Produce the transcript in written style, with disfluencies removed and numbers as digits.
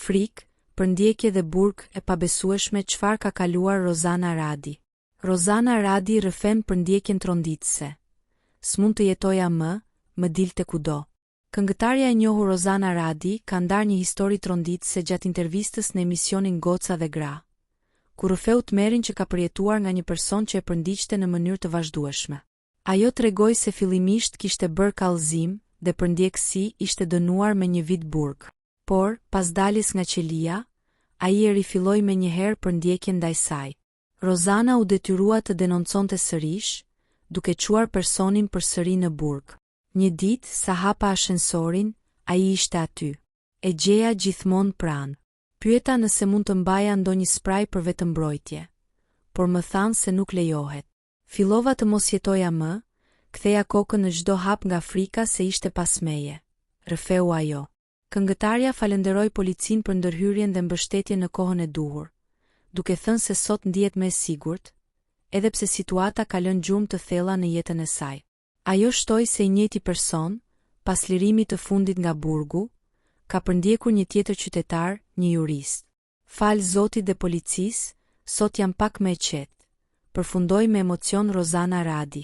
frikë, përndjekje dhe burg e pabesueshme çfarë ka kaluar Rozana Radi. Rozana Radi rrëfen përndjekjen tronditëse. S'mund të jetoja më dilte kudo. Këngëtarja e njohur Rozana Radi ka ndarë një histori tronditëse gjatë intervistës në emisionin Goca dhe Gra, ku rrëfeu tmerrin që ka përjetuar nga një person që e përndiqte në mënyrë të vazhdueshme. Ajo tregoi se fillimisht kishte bërë kallëzim dhe përndjekësi ishte dënuar me 1 vit burg. Por, pas daljes nga qelia, ai e rifilloi menjëherë përndjekjen ndaj saj. Rozana u detyrua të denonconte sërish, duke çuar personin përsëri në burg. Një ditë, sa hapa ashensorin, ai ishte aty. E gjeja gjithmonë pranë. Pyeta nëse mund të mbaja ndonjë spray për vetëmbrojtje, por më thanë se nuk lejohet. Fillova të mos jetoja më, ktheja kokën në çdo hap nga frika se ishte pas meje. Rrëfeu ajo. Këngëtarja falenderoi policinë për ndërhyrjen dhe mbështetjen në kohën e duhur, duke thënë se sot ndihet më e sigurt, edhe pse situata ka lënë gjumë të thella në jetën e saj. Ajo shtoi se i njëjti person, pas lirimit të fundit nga burgu, ka përndjekur një tjetër qytetar, një jurist. Fal Zotit dhe policisë, sot jam pak më e qetë, përfundoi me emocion Rozana Radi.